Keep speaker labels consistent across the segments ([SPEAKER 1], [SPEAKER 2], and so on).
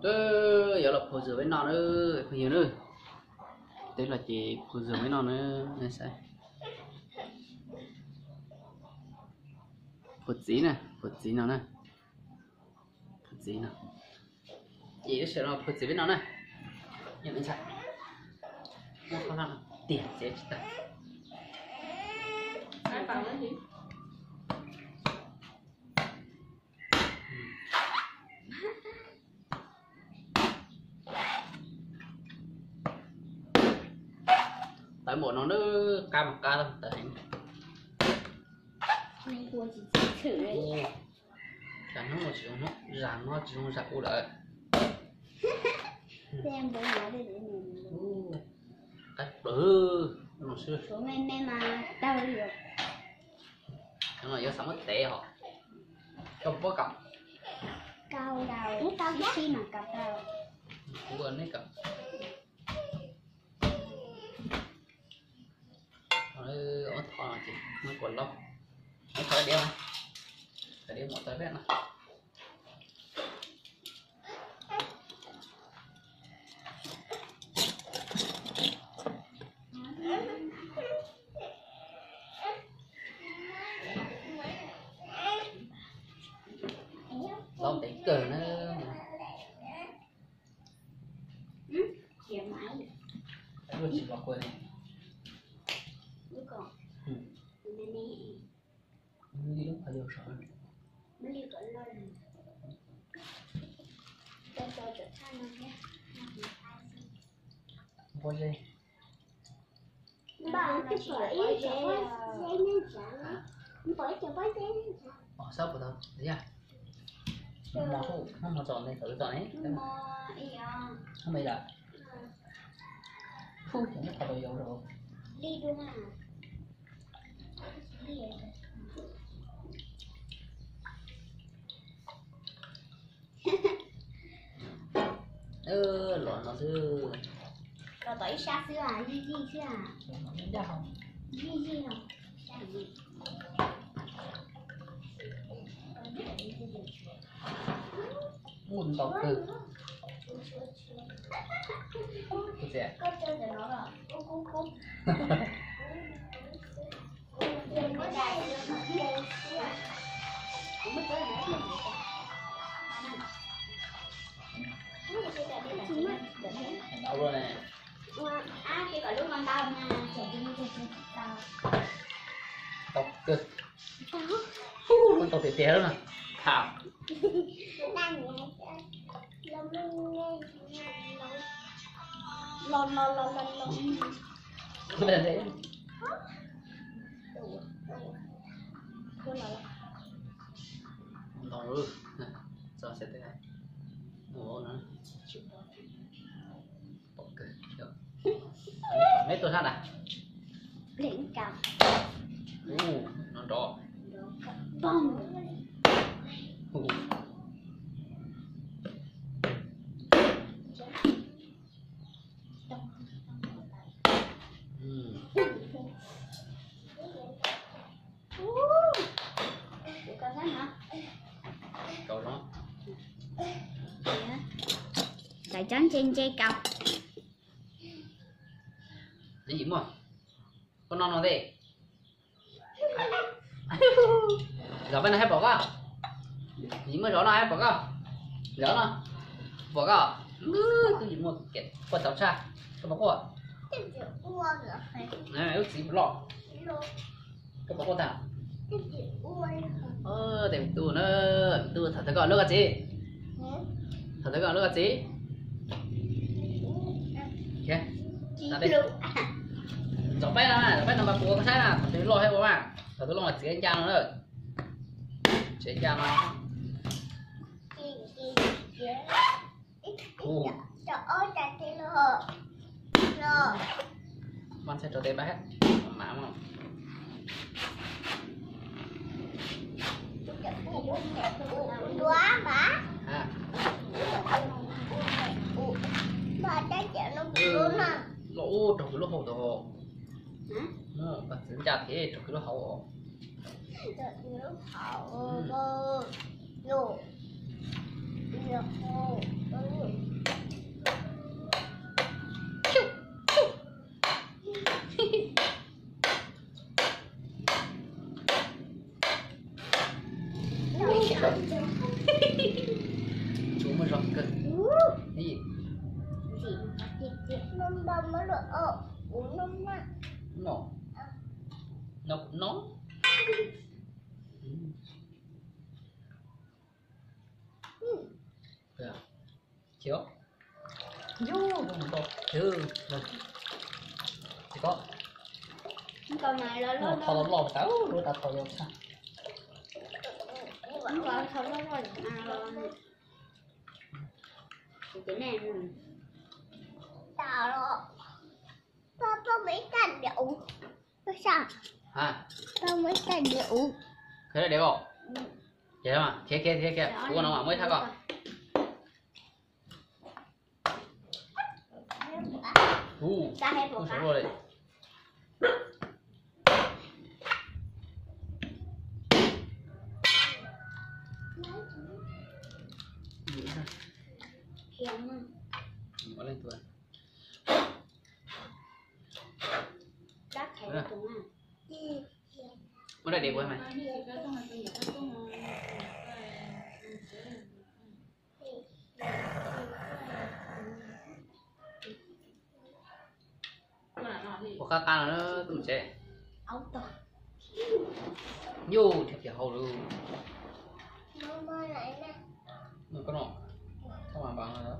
[SPEAKER 1] Tôi giờ là phụ dừa với nó nữa, phải nhiều nữa. Tức là chị phụ dừa với nó nữa nên sao? Phụ gì nè, phụ gì nó nè, phụ gì nè. Chị sẽ nó phụ gì với nó nè. Nhưng mà sao? Nó khó khăn tiền dễ chết ta.
[SPEAKER 2] Ai bằng nó gì?
[SPEAKER 1] Tại bộ nó ca một ca thôi, tại
[SPEAKER 3] mình của chị thử đấy.
[SPEAKER 1] Chẳng nó một chuyện nó giảm nó chỉ không sạc u đợi.
[SPEAKER 3] Xem bố nói để mình
[SPEAKER 1] Cách bự nó xưa.
[SPEAKER 3] số mẹ mà đau được.
[SPEAKER 1] Nhưng mà do sống mất tệ họ không có cặp
[SPEAKER 3] Cao đầu cao giác khi mà cặp đầu
[SPEAKER 1] cũng quên đấy cặp ở thọ là chị nó còn lâu nó phải đeo này phải đeo một tay vét này lông tí cờ nó
[SPEAKER 3] kiếm máy
[SPEAKER 1] luôn chỉ vào quên này
[SPEAKER 3] mới còn
[SPEAKER 1] ừ.
[SPEAKER 3] nên
[SPEAKER 1] đi lúc phải vô sợ
[SPEAKER 3] mới đi cỡ lâu cho trở thành nó nhé
[SPEAKER 1] vô dây
[SPEAKER 3] bạn cái phải dây nên chẳng phải cho bái dây nên chẳng
[SPEAKER 1] sao của tao thấy à không mà chọn này thử chọn ấy không bây giờ phu chẳng biết phải đồ dầu rồi
[SPEAKER 3] đi đúng à đi
[SPEAKER 1] lộn nó chứ
[SPEAKER 3] rồi tới xa xưa à gì xưa à
[SPEAKER 1] nó biết ra không
[SPEAKER 3] gì nào sao gì
[SPEAKER 1] muốn tàu cử cái gì
[SPEAKER 3] có chơi cho nó rồi cú đừng có đài không biết tới nữa
[SPEAKER 1] đâu rồi này
[SPEAKER 3] cái gọi lúc con tao nha tao
[SPEAKER 1] tàu cử con tàu tỉa đó nè thảo
[SPEAKER 3] lon
[SPEAKER 1] cái này đấy tàu rồi giờ sẽ thế này ủa nữa tàu cử mấy tôi hát à
[SPEAKER 3] lĩnh cầm
[SPEAKER 1] nó đỏ
[SPEAKER 3] bông
[SPEAKER 1] cầu đó
[SPEAKER 3] phải trắng trên dây cọc
[SPEAKER 1] cái gì mà con non nó thế giờ bên này hay bỏ cả gì mà rõ nó hay bỏ cả rõ nó bỏ cả cái gì mà kẹt quan trọng xa cái bỏ qua này ước gì lọ cái bỏ qua thằng tìm tu nữa tu thật gọi nước gì thật gọi nước gì kìa ra đây chọn bé nó mà buồn cái là thì lo hay quá thật tôi lo là chỉ anh cha nó nữa chỉ anh cha nó con sẽ cho tên bé mà không
[SPEAKER 3] quá bả
[SPEAKER 1] à
[SPEAKER 3] bà trái chợ nó luôn à
[SPEAKER 1] lỗ trong cái lỗ hậu đồ bà tính ra thế trong cái lỗ hậu
[SPEAKER 3] hậu vô vô vô
[SPEAKER 1] Chú mới rộng cơ. Cái gì?
[SPEAKER 3] Năm ba mới được uống năm năm.
[SPEAKER 1] Nó. Nó cũng nó. Được. Chiếu. Vô, không tốt. Chứ. Chỉ có.
[SPEAKER 3] Con này là
[SPEAKER 1] Nó thò lò táo, rồi ta thò vô sao?
[SPEAKER 3] Không có không có rồi. Cái này tao rồi. Ba mấy cành đậu. Sao?
[SPEAKER 1] Hả?
[SPEAKER 3] Ba mấy cành đậu.
[SPEAKER 1] Cái này đẹp không? Vậy mà, kia. Cô nó mới thắc không?
[SPEAKER 3] Ta hay
[SPEAKER 1] Không
[SPEAKER 3] một
[SPEAKER 1] sống rồi đấy. Mở lên tuổi.
[SPEAKER 3] Đắt hay một tuần à?
[SPEAKER 1] Mới đây đẹp quá mày. Có cá cá nó tụm xe.
[SPEAKER 3] Ốc to.
[SPEAKER 1] Vô thiệt kìa hầu luôn.
[SPEAKER 3] Mama lại nè.
[SPEAKER 1] Nó có nọ. Không mà bằng nữa.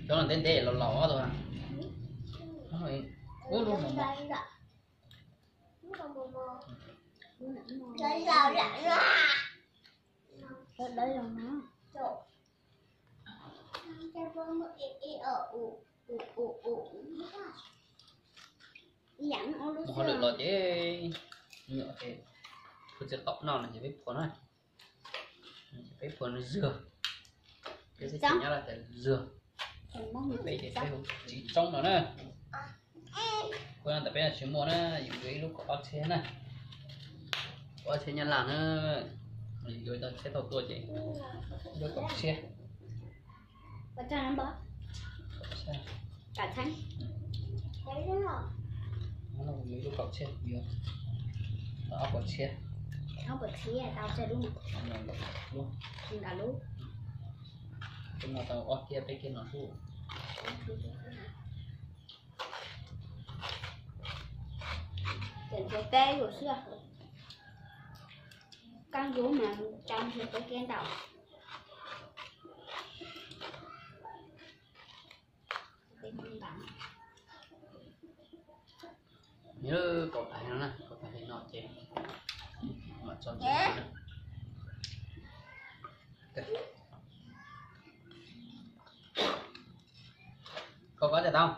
[SPEAKER 1] Cho nó tên tê lò thôi à. Nó rồi. Ủa luôn mà.
[SPEAKER 3] Đây là rạng ra. Đây là nó.
[SPEAKER 1] Một hồi được rồi chứ. Nhựa thì tôi sẽ tóc non là chỉ biết phun thôi. Chỉ biết phun nó dừa. Cái gì nhá là phải dừa. Bây giờ phải chỉ trong nó nè. Cô đang tập bên là chuyên môn á, những cái lúc có xe nè. Có xe nhân làng á. Rồi ta sẽ thầu tua chị. Rồi có xe.
[SPEAKER 3] Và cho nó bớt. Cả thanh. Đấy đó.
[SPEAKER 1] Nó là những lúc có xe nhiều. Đó có xe.
[SPEAKER 3] Không bật xe tao chơi đúng không?
[SPEAKER 1] Luôn.
[SPEAKER 3] Không cả lúc.
[SPEAKER 1] Chúng nó tao ở kia bên kia nó xuống.
[SPEAKER 3] Trên cái tê của xưa. Căn rú mà trong thì cái kén đầu.
[SPEAKER 1] Nhớ cậu thấy nó nè, cậu thấy nó chè. Mà cho chị nè. Cậu có thể không?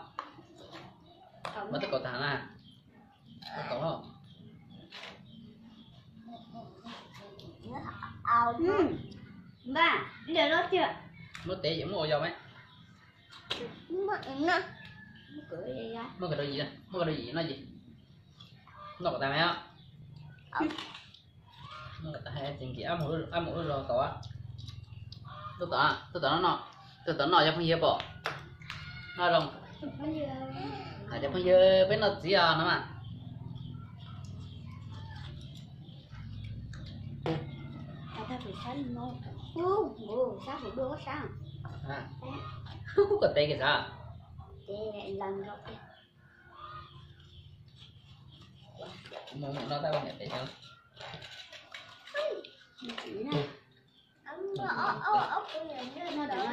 [SPEAKER 1] Mất tất cậu thả nè. Cậu không?
[SPEAKER 3] Ba, giờ đó chưa?
[SPEAKER 1] Mất té gì mua dầu mấy?
[SPEAKER 3] Mất cửa gì ra?
[SPEAKER 1] Mất cái đôi gì đây? Mất cái đôi gì nó gì? Nó có tay mấy á? Nó có tay hay tiền kia ám mũi rồi cậu á. Tôi tưởng nó cho phong hiệp bỏ. Nó rồng. Cho phong hiệp bên nó gì à nó mà.
[SPEAKER 3] Ta phải sáng thôi. Sáng phải đưa có sáng.
[SPEAKER 1] À. Không có tay cái sao?
[SPEAKER 3] Để lần rồi.
[SPEAKER 1] Nó tay bằng nhận tay sao?
[SPEAKER 3] Nó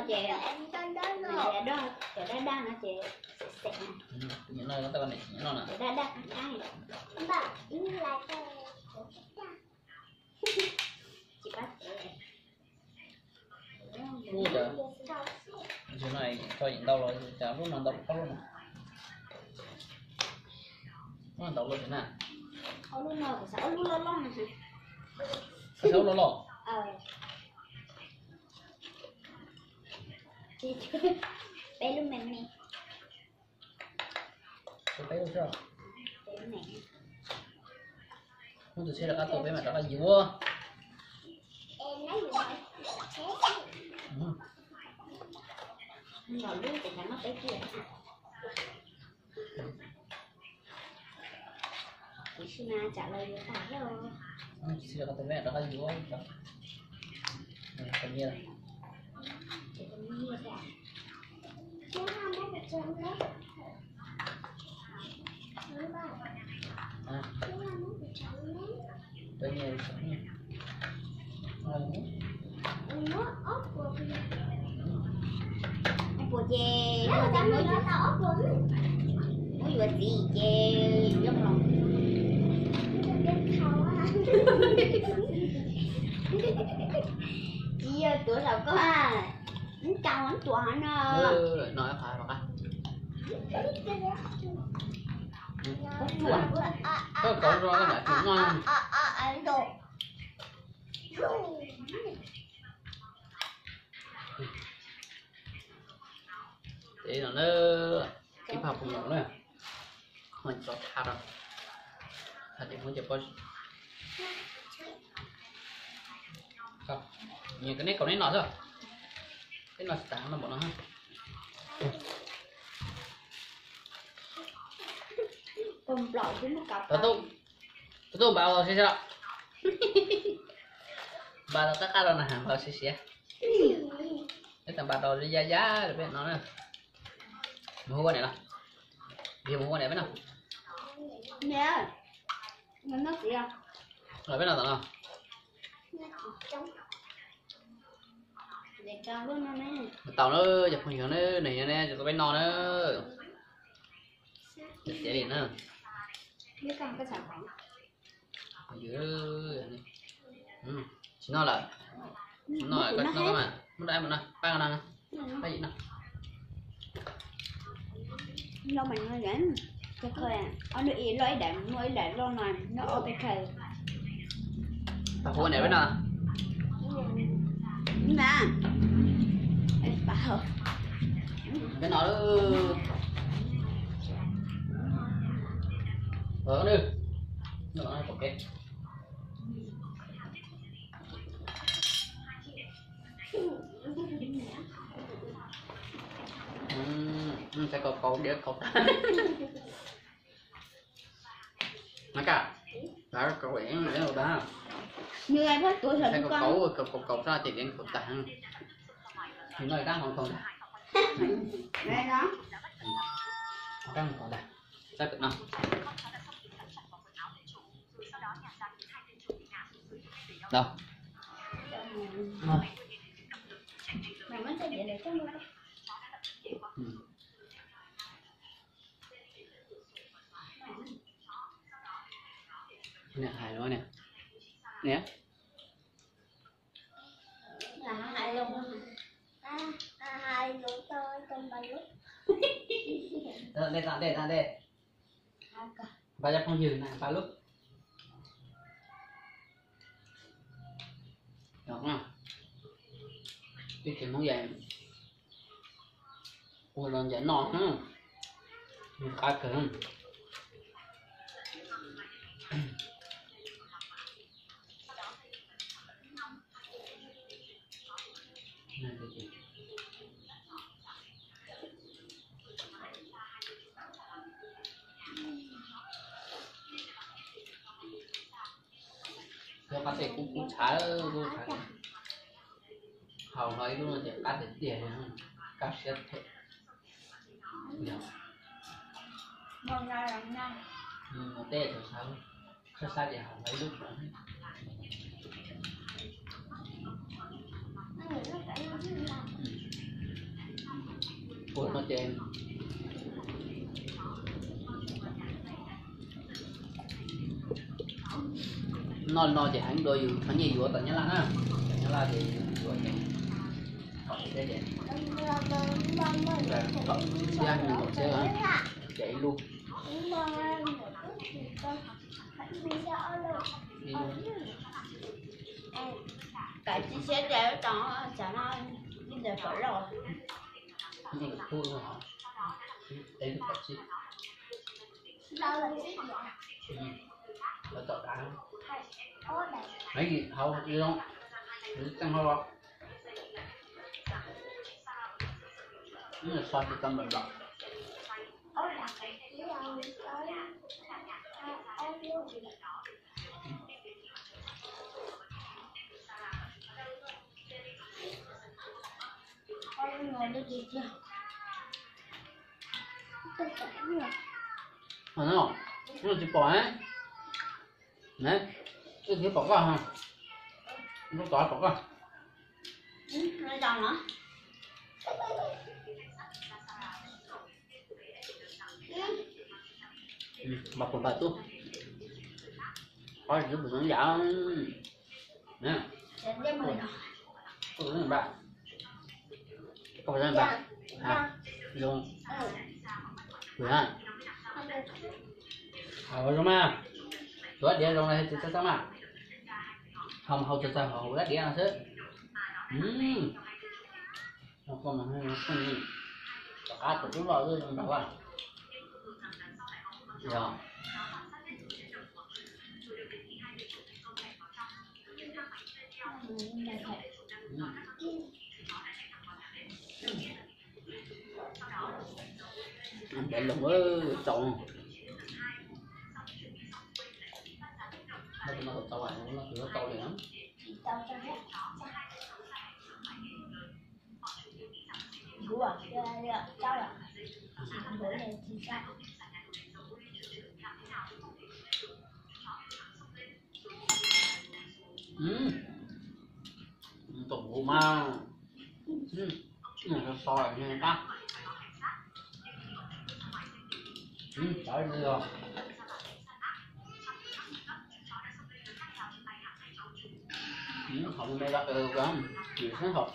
[SPEAKER 3] chè em trên đó rồi. Đó, chè đá nó chè sạch.
[SPEAKER 1] Những nơi nó tay bằng này nó nè.
[SPEAKER 3] Chè đá cái. Bà, đi lại cho. Chị bắt.
[SPEAKER 1] Ui trời. Chỗ này cho những đâu rồi, chả lúc nào đâu có luôn. Nó đâu luôn thế nào?
[SPEAKER 3] Có lúc nào phải sợ lúc lo lo này hả?
[SPEAKER 1] Sao lo lo?
[SPEAKER 3] Chị bé lúc mẹ nè.
[SPEAKER 1] Tôi thấy luôn chưa?
[SPEAKER 3] Bé mẹ.
[SPEAKER 1] Không tôi sẽ là các tôi với mà đó là gì quá.
[SPEAKER 3] Em lấy gì vậy? Rồi lúc thì nó bé kia. Sina trả lời được phải rồi.
[SPEAKER 1] Sina có tên mẹ đó là gì không? Này, còn nhiều.
[SPEAKER 3] Chứ không có một chân đấy.
[SPEAKER 1] À,
[SPEAKER 3] Chứ không có một chân đấy.
[SPEAKER 1] tôi nhiều sống nha.
[SPEAKER 3] Nó ốc của gì? Của chè. Nó chẳng nói nó ốc luôn. Nói gì gì chè trong lòng. Chị ơi, tuổi nào có à? Anh chào anh tuổi nó.
[SPEAKER 1] Nói phải bác anh. Có cậu rồi cái này cũng ngon.
[SPEAKER 3] Anh đồ.
[SPEAKER 1] Thế nó cái học cùng nhau này. Mình cho thà rồi. Thật thì muốn chụp coi. Không. Nhìn cái này cậu nên nói rồi. Cái nó sáng là bọn nó ha.
[SPEAKER 3] Tôm lẩu với một cặp.
[SPEAKER 1] Tôm bao rồi sao? Ba tao tất cả rồi nè, bao xí. Cái thằng bà đồ đi giá rồi biết nó nè. Mua qua này nào. Đi mua qua này biết nào.
[SPEAKER 3] Nè. Nó gì à?
[SPEAKER 1] Rồi biết nào tao nào.
[SPEAKER 3] Để cao luôn nó nè.
[SPEAKER 1] Tao nó dập hình nó này nè, cho tao biết nó nữa. Chạy điện nữa.
[SPEAKER 3] Biết con cái sản phẩm.
[SPEAKER 1] Giữa này. Chỉ nó là nó mà nó đây mà nè, ba nè. Cái gì nè.
[SPEAKER 3] Lo mình nói gắn. Chắc thôi à. Nó ý lấy để lo này nó ok.
[SPEAKER 1] Tao mua này biết nào.
[SPEAKER 3] Nè. Bà hờ.
[SPEAKER 1] Cái nó đi. Nó nói ok. Sẽ có cậu để cậu ta. Nó cả. Đó cậu ấy để đâu đó.
[SPEAKER 3] Như em hết tuổi rồi
[SPEAKER 1] Sẽ
[SPEAKER 3] con.
[SPEAKER 1] có cậu ra thì đến cậu ta. Thì nói ra không còn.
[SPEAKER 3] Đây đó.
[SPEAKER 1] Đang còn đây. Sao tự nào. Đâu.
[SPEAKER 3] Mày muốn chơi gì để cho nó.
[SPEAKER 1] Nè, hài luôn nè. Nè.
[SPEAKER 3] Là hai luôn. Hai luôn tôi trong ba lúc.
[SPEAKER 1] Đây. Ba cho con dừng này, ba lúc. Được không? Cái chuyện muốn vậy. Ôi lần giải non ha. Mình khai cỡ. Này cái gì? Cho cá thể cũng khá luôn khá. Hầu hơi luôn là để cá thể tiền này không? Cá sẽ thể.
[SPEAKER 3] Ngon ra làm nào.
[SPEAKER 1] Một tê rồi sao? Sao sai để hầu hơi lúc nữa. Ủa nó chèn. Nó chỉ hành đôi dù hắn gì dù tận nhá là thì dù thì họ sẽ để là họ sẽ ăn họ sẽ chạy luôn đi
[SPEAKER 3] Cái chị sẽ để cho nó đi để phải rồi.
[SPEAKER 1] nhưng mà thua mà họ đấy là cái gì
[SPEAKER 3] Đâu là cái gì
[SPEAKER 1] là tội cả mấy gì hậu gì không tăng hoa không nhưng mà sao thì tâm bệnh lắm
[SPEAKER 3] Con ngồi đi gì chưa? Tôi sợ rồi.
[SPEAKER 1] nó chỉ bỏ ấy đấy cái chỉ bỏ vào hả nó bỏ vào
[SPEAKER 3] Nó giòn hả?
[SPEAKER 1] bọc vào tu coi giúp được nó giả nè
[SPEAKER 3] Đến đây mời nó.
[SPEAKER 1] có phải bạn có phải bạn à luôn rồi ha rồi mà tôi đi rồi này thì sao mà không hầu cho sao hầu gắt đi ăn sớm nó còn mà hay nó không gì cá tụi chúng vào rồi chúng vào à rồi để lồng với trộn nó tao lại nó tao liền lắm
[SPEAKER 3] Tao cho hết. Đúng rồi, cháu là bữa này thì sao?
[SPEAKER 1] tủ mà nó soi nha ta trời ơi rồi không đây là quá chỉ sáng học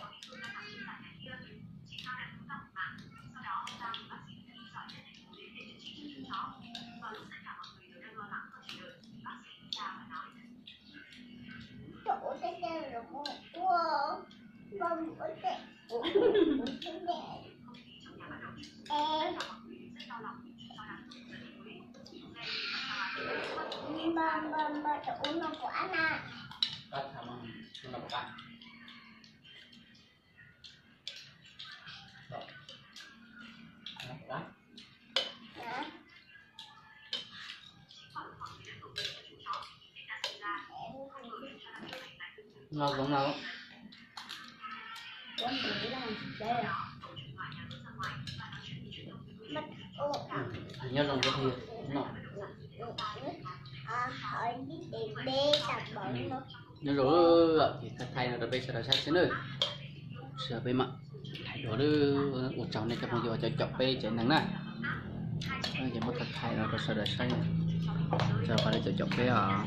[SPEAKER 3] Chỗ cái đây là wow, con có cái mà chỗ nó quả na
[SPEAKER 1] cắt tham ăn nó làm cắt rồi cắt ngon cũng ngon
[SPEAKER 3] con nghĩ là đây là mất
[SPEAKER 1] nhớ lòng cái thiệt ngon
[SPEAKER 3] hỏi đi tìm đi tập bận nó
[SPEAKER 1] nhớ rồi thì thay là bây giờ là sát xíu nữa sửa bên mặt đó đưa một chồng này cho mọi người cho chọc bê chạy nắng này giờ mất thật thay là sửa được sai giờ phải để chọc bê à